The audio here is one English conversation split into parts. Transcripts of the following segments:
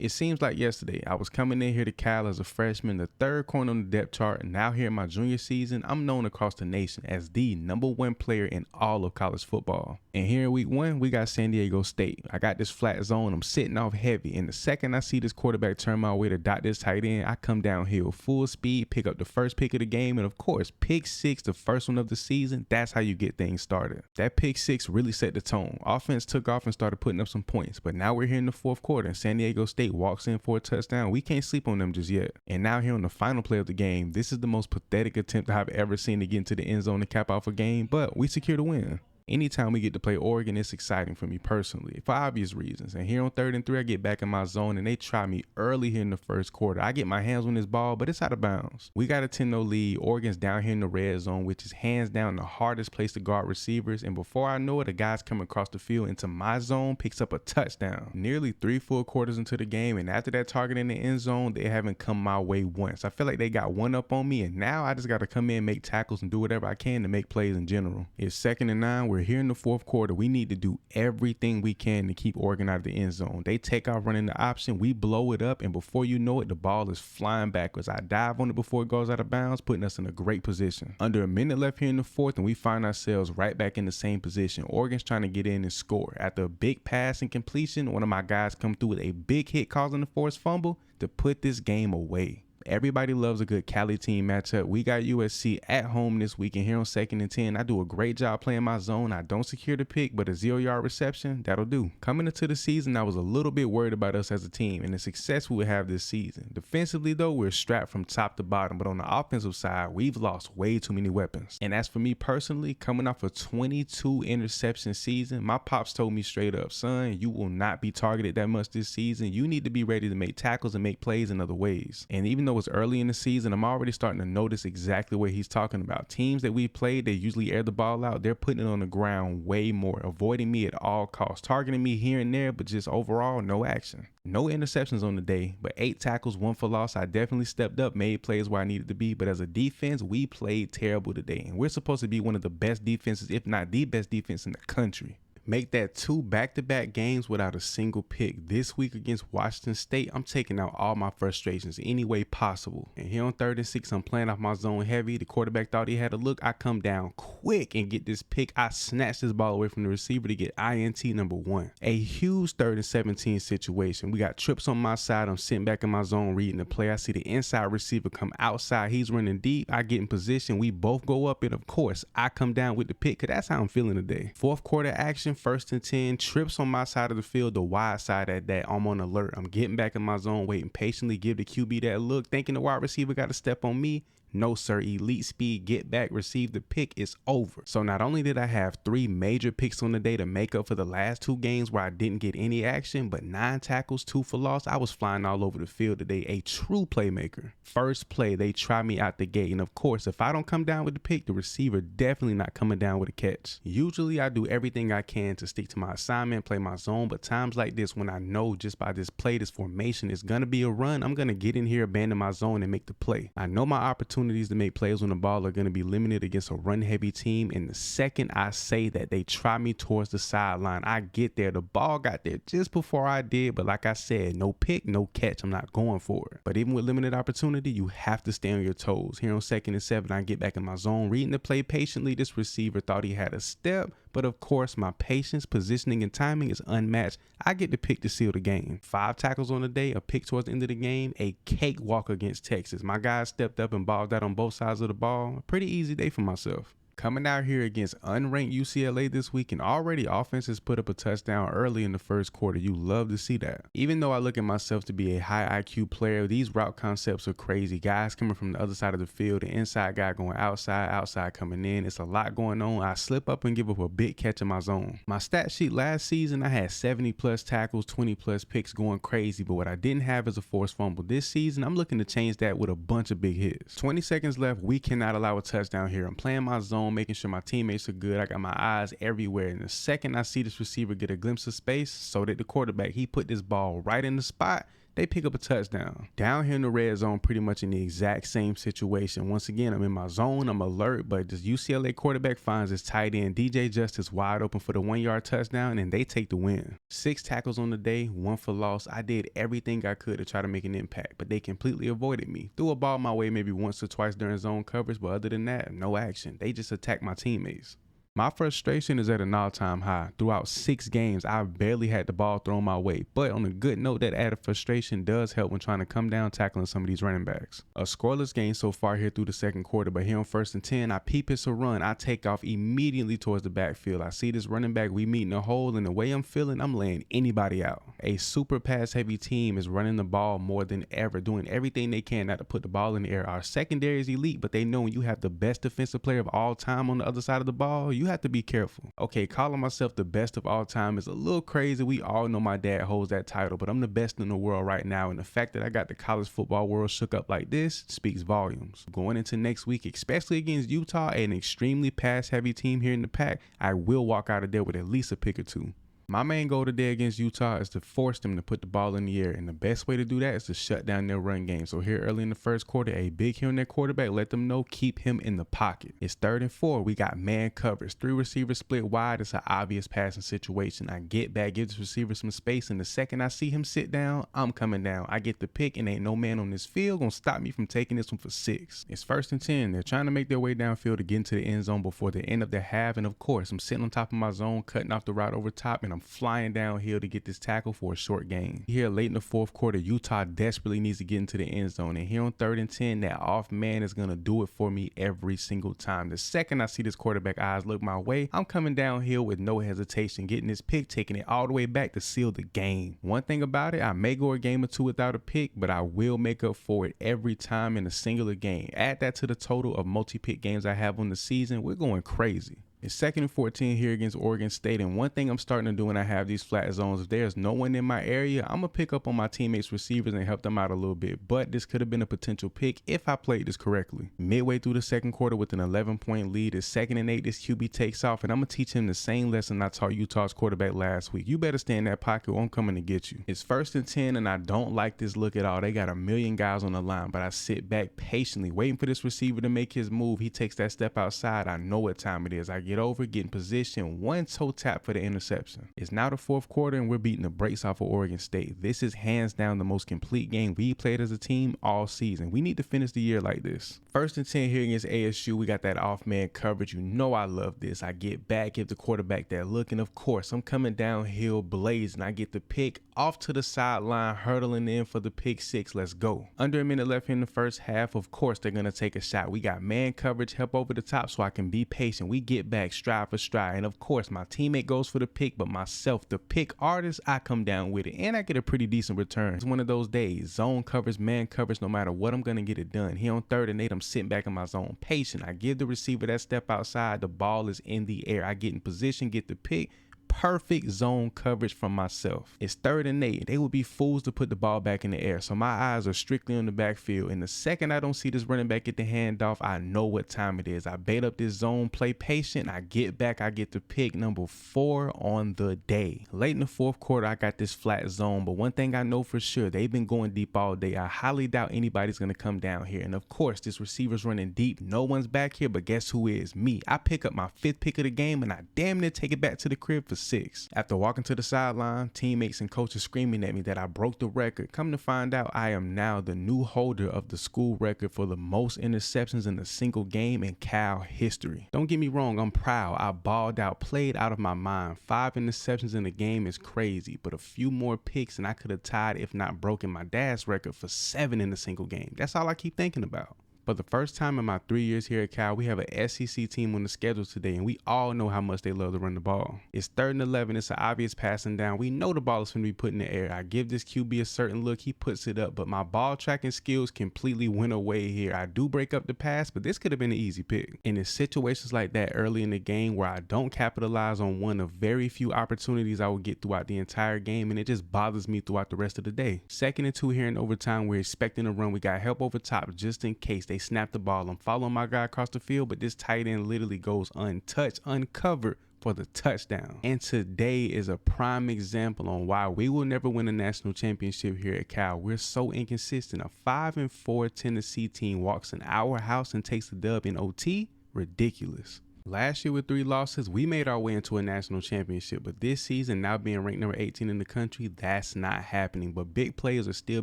It seems like yesterday. I was coming in here to Cal as a freshman, the third corner on the depth chart, and now here in my junior season, I'm known across the nation as the #1 player in all of college football. And here in week 1, we got San Diego State. I got this flat zone, I'm sitting off heavy, and the second I see this quarterback turn my way to dot this tight end, I come downhill full speed, pick up the first pick of the game, and of course, pick 6, the first one of the season. That's how you get things started. That pick 6 really set the tone. Offense took off and started putting up some points, but now we're here in the fourth quarter, and San Diego State walks in for a touchdown. We can't sleep on them just yet. And now here on the final play of the game, this is the most pathetic attempt I've ever seen to get into the end zone to cap off a game, but we secure the win. Anytime we get to play Oregon, it's exciting for me personally, for obvious reasons. And here on 3rd and 3, I get back in my zone and they try me early here in the first quarter. I get my hands on this ball, but it's out of bounds. We got a 10-0 lead. Oregon's down here in the red zone, which is hands down the hardest place to guard receivers. And before I know it, a guy's coming across the field into my zone, picks up a touchdown. Nearly 3 full quarters into the game, and after that target in the end zone, they haven't come my way once. I feel like they got one up on me, and now I just got to come in, make tackles, and do whatever I can to make plays in general. It's 2nd and 9. We're here in the fourth quarter. We need to do everything we can to keep Oregon out of the end zone. They take off running the option, we blow it up, and before you know it, the ball is flying backwards. I dive on it before it goes out of bounds, putting us in a great position. Under a minute left here in the fourth, and we find ourselves right back in the same position. Oregon's trying to get in and score. After a big pass and completion, one of my guys come through with a big hit, causing a forced fumble to put this game away. Everybody loves a good Cali team matchup. We got USC at home this week, and here on 2nd and 10, I do a great job playing my zone. I don't secure the pick, but a 0-yard reception, that'll do. Coming into the season, I was a little bit worried about us as a team and the success we would have this season. Defensively, though, we're strapped from top to bottom, but on the offensive side, we've lost way too many weapons. And as for me personally, coming off a 22 interception season, my pops told me straight up, son, you will not be targeted that much this season. You need to be ready to make tackles and make plays in other ways. And even though it's early in the season, I'm already starting to notice exactly what he's talking about. Teams that we played, they usually air the ball out. They're putting it on the ground way more, avoiding me at all costs, targeting me here and there, but just overall, no action. No interceptions on the day, but 8 tackles, 1 for loss. I definitely stepped up, made plays where I needed to be, but as a defense, we played terrible today, and we're supposed to be one of the best defenses, if not the best defense in the country. Make that 2 back-to-back games without a single pick. This week against Washington State, I'm taking out all my frustrations any way possible. And here on 3rd and 6, I'm playing off my zone heavy. The quarterback thought he had a look. I come down quick and get this pick. I snatch this ball away from the receiver to get INT number 1. A huge 3rd and 17 situation. We got trips on my side. I'm sitting back in my zone reading the play. I see the inside receiver come outside. He's running deep. I get in position. We both go up, and of course, I come down with the pick because that's how I'm feeling today. Fourth quarter action. 1st and 10, trips on my side of the field, the wide side at that. I'm on alert. I'm getting back in my zone, waiting patiently, give the QB that look, thinking the wide receiver got to step on me. No, sir. Elite speed, get back, receive the pick. It's over. So not only did I have 3 major picks on the day to make up for the last 2 games where I didn't get any action, but 9 tackles, 2 for loss. I was flying all over the field today. A true playmaker. First play, they try me out the gate. And of course, if I don't come down with the pick, the receiver definitely not coming down with a catch. Usually I do everything I can to stick to my assignment, play my zone, but times like this, when I know just by this play, this formation is going to be a run, I'm going to get in here, abandon my zone, and make the play. I know my opportunities to make plays on the ball are going to be limited against a run-heavy team, and the second I say that, they try me towards the sideline. I get there. The ball got there just before I did, but like I said, no pick, no catch. I'm not going for it. But even with limited opportunity, you have to stay on your toes. Here on 2nd and 7, I get back in my zone, reading the play patiently. This receiver thought he had a step, but of course, my patience, positioning, and timing is unmatched. I get the pick to seal the game. 5 tackles on the day, a pick towards the end of the game, a cakewalk against Texas. My guys stepped up and balled out on both sides of the ball. A pretty easy day for myself. Coming out here against unranked UCLA this week, and already offense has put up a touchdown early in the first quarter. You love to see that. Even though I look at myself to be a high IQ player, these route concepts are crazy. Guys coming from the other side of the field, the inside guy going outside, outside coming in. It's a lot going on. I slip up and give up a big catch in my zone. My stat sheet last season, I had 70 plus tackles, 20 plus picks, going crazy, but what I didn't have is a forced fumble. This season, I'm looking to change that with a bunch of big hits. 20 seconds left. We cannot allow a touchdown here. I'm playing my zone, making sure my teammates are good. I got my eyes everywhere, and the second I see this receiver get a glimpse of space, so did the quarterback. He put this ball right in the spot they pick up a touchdown. Down here in the red zone, pretty much in the exact same situation. Once again, I'm in my zone, I'm alert, but this UCLA quarterback finds his tight end DJ Justice wide open for the 1-yard touchdown, and they take the win. 6 tackles on the day, 1 for loss. I did everything I could to try to make an impact, but they completely avoided me. Threw a ball my way maybe once or twice during zone coverage, but other than that, no action. They just attacked my teammates. My frustration is at an all-time high. Throughout 6 games, I've barely had the ball thrown my way. But on a good note, that added frustration does help when trying to come down tackling some of these running backs. A scoreless game so far here through the second quarter, but here on 1st and 10, I peep it's a run. I take off immediately towards the backfield. I see this running back, we meet in a hole, and the way I'm feeling, I'm laying anybody out. A super pass-heavy team is running the ball more than ever, doing everything they can not to put the ball in the air. Our secondary is elite, but they know when you have the best defensive player of all time on the other side of the ball, you have to be careful. Okay, calling myself the best of all time is a little crazy. We all know my dad holds that title, but I'm the best in the world right now, and the fact that I got the college football world shook up like this speaks volumes. Going into next week, especially against Utah, an extremely pass-heavy team here in the pack, I will walk out of there with at least a pick or 2. My main goal today against Utah is to force them to put the ball in the air, and the best way to do that is to shut down their run game. So here early in the first quarter, a big hit on their quarterback, let them know, keep him in the pocket. It's 3rd and 4, we got man coverage, 3 receivers split wide. It's an obvious passing situation. I get back, give this receiver some space, and the second I see him sit down, I'm coming down. I get the pick, and ain't no man on this field gonna stop me from taking this one for 6. It's 1st and 10, they're trying to make their way downfield to get into the end zone before the end of the half, and of course, I'm sitting on top of my zone, cutting off the route over top, and I'm flying downhill to get this tackle for a short gain. Here late in the 4th quarter, Utah desperately needs to get into the end zone, and here on 3rd and 10, that off man is gonna do it for me every single time. The second I see this quarterback eyes look my way, I'm coming downhill with no hesitation, getting this pick, taking it all the way back to seal the game. One thing about it, I may go a game or 2 without a pick, but I will make up for it every time in a singular game. Add that to the total of multi-pick games I have on the season, we're going crazy. It's 2nd and 14 here against Oregon State, and one thing I'm starting to do when I have these flat zones, if there's no one in my area, I'm going to pick up on my teammates' receivers and help them out a little bit, but this could have been a potential pick if I played this correctly. Midway through the second quarter with an 11-point lead, it's 2nd and 8, this QB takes off, and I'm going to teach him the same lesson I taught Utah's quarterback last week. You better stay in that pocket or I'm coming to get you. It's 1st and 10, and I don't like this look at all. They got a million guys on the line, but I sit back patiently, waiting for this receiver to make his move. He takes that step outside. I know what time it is. I get over, get in position, one toe tap for the interception. It's now the 4th quarter, and we're beating the brakes off of Oregon State. This is hands down the most complete game we played as a team all season. We need to finish the year like this. 1st and 10 here against ASU. We got that off man coverage. You know I love this. I get back, give the quarterback that look, and of course I'm coming downhill blazing. I get the pick off to the sideline, hurdling in for the pick 6. Let's go. Under a minute left here in the first half. Of course they're gonna take a shot. We got man coverage, help over the top so I can be patient. We get back stride for stride, and of course my teammate goes for the pick, but myself, the pick artist, I come down with it, and I get a pretty decent return. It's one of those days, zone coverage, man coverage, no matter what, I'm gonna get it done. Here on 3rd and 8, I'm sitting back in my zone, patient. I give the receiver that step outside, the ball is in the air. I get in position, get the pick. Perfect zone coverage from myself. It's 3rd and 8. They would be fools to put the ball back in the air, so my eyes are strictly on the backfield, and the second I don't see this running back get the handoff, I know what time it is. I bait up this zone, play patient, I get back, I get the pick number 4 on the day. Late in the 4th quarter, I got this flat zone, but one thing I know for sure, they've been going deep all day. I highly doubt anybody's going to come down here, and of course this receiver's running deep. No one's back here, but guess who is? Me. I pick up my 5th pick of the game, and I damn near take it back to the crib for 6. After walking to the sideline, teammates and coaches screaming at me that I broke the record. Come to find out, I am now the new holder of the school record for the most interceptions in a single game in Cal history. Don't get me wrong, I'm proud. I balled out, played out of my mind. 5 interceptions in the game is crazy, but a few more picks and I could have tied, if not broken, my dad's record for 7 in a single game. That's all I keep thinking about. For the first time in my 3 years here at Cal, we have an SEC team on the schedule today, and we all know how much they love to run the ball. It's 3rd and 11. It's an obvious passing down. We know the ball is going to be put in the air. I give this QB a certain look. He puts it up, but my ball tracking skills completely went away here. I do break up the pass, but this could have been an easy pick. And it's situations like that early in the game where I don't capitalize on one of very few opportunities I will get throughout the entire game, and it just bothers me throughout the rest of the day. 2nd and 2 here in overtime. We're expecting a run. We got help over top just in case. They snap the ball. I'm following my guy across the field, but this tight end literally goes untouched, uncovered for the touchdown. And today is a prime example on why we will never win a national championship here at Cal. We're so inconsistent. A 5-4 Tennessee team walks in our house and takes the dub in OT? Ridiculous. Last year with 3 losses, we made our way into a national championship, but this season, now being ranked number 18 in the country, that's not happening. But big plays are still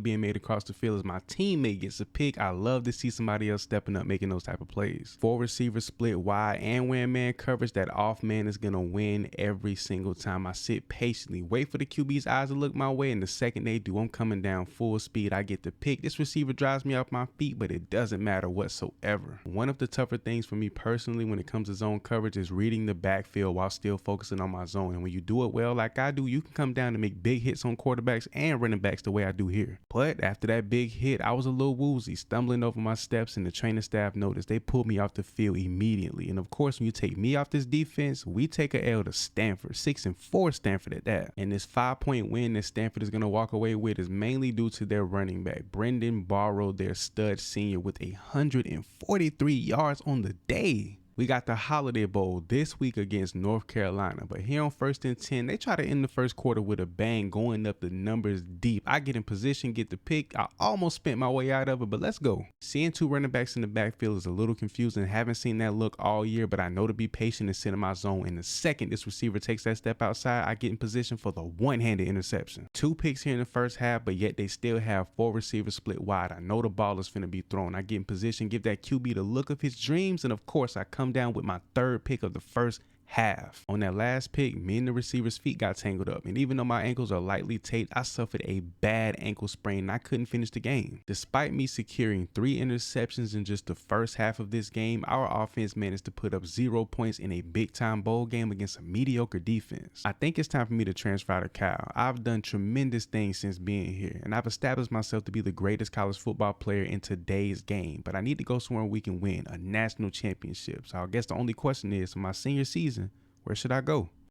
being made across the field as my teammate gets a pick. I love to see somebody else stepping up, making those type of plays. 4 receivers split wide and wearing man coverage. That off man is going to win every single time. I sit patiently, wait for the QB's eyes to look my way, and the second they do, I'm coming down full speed. I get the pick. This receiver drives me off my feet, but it doesn't matter whatsoever. One of the tougher things for me personally when it comes to zone coverage is reading the backfield while still focusing on my zone. And when you do it well like I do, you can come down and make big hits on quarterbacks and running backs the way I do here. But after that big hit, I was a little woozy, stumbling over my steps, and the training staff noticed. They pulled me off the field immediately. And of course, when you take me off this defense, we take a L to Stanford, 6-4 Stanford at that. And this 5-point win that Stanford is going to walk away with is mainly due to their running back, Bordeaux, their stud senior, with 143 yards on the day. We got the Holiday Bowl this week against North Carolina, but here on 1st and 10, they try to end the first quarter with a bang, going up the numbers deep. I get in position, get the pick. I almost spent my way out of it, but let's go. Seeing 2 running backs in the backfield is a little confusing. Haven't seen that look all year, but I know to be patient and sit in my zone. And the second this receiver takes that step outside, I get in position for the one-handed interception. 2 picks here in the first half, but yet they still have 4 receivers split wide. I know the ball is finna be thrown. I get in position, give that QB the look of his dreams, and of course, I come down with my 3rd pick of the first half. On that last pick, me and the receiver's feet got tangled up, and even though my ankles are lightly taped, I suffered a bad ankle sprain and I couldn't finish the game. Despite me securing 3 interceptions in just the first half of this game, our offense managed to put up 0 points in a big-time bowl game against a mediocre defense. I think it's time for me to transfer out of Cal. I've done tremendous things since being here, and I've established myself to be the greatest college football player in today's game, but I need to go somewhere we can win a national championship. So I guess the only question is, for my senior season, where should I go?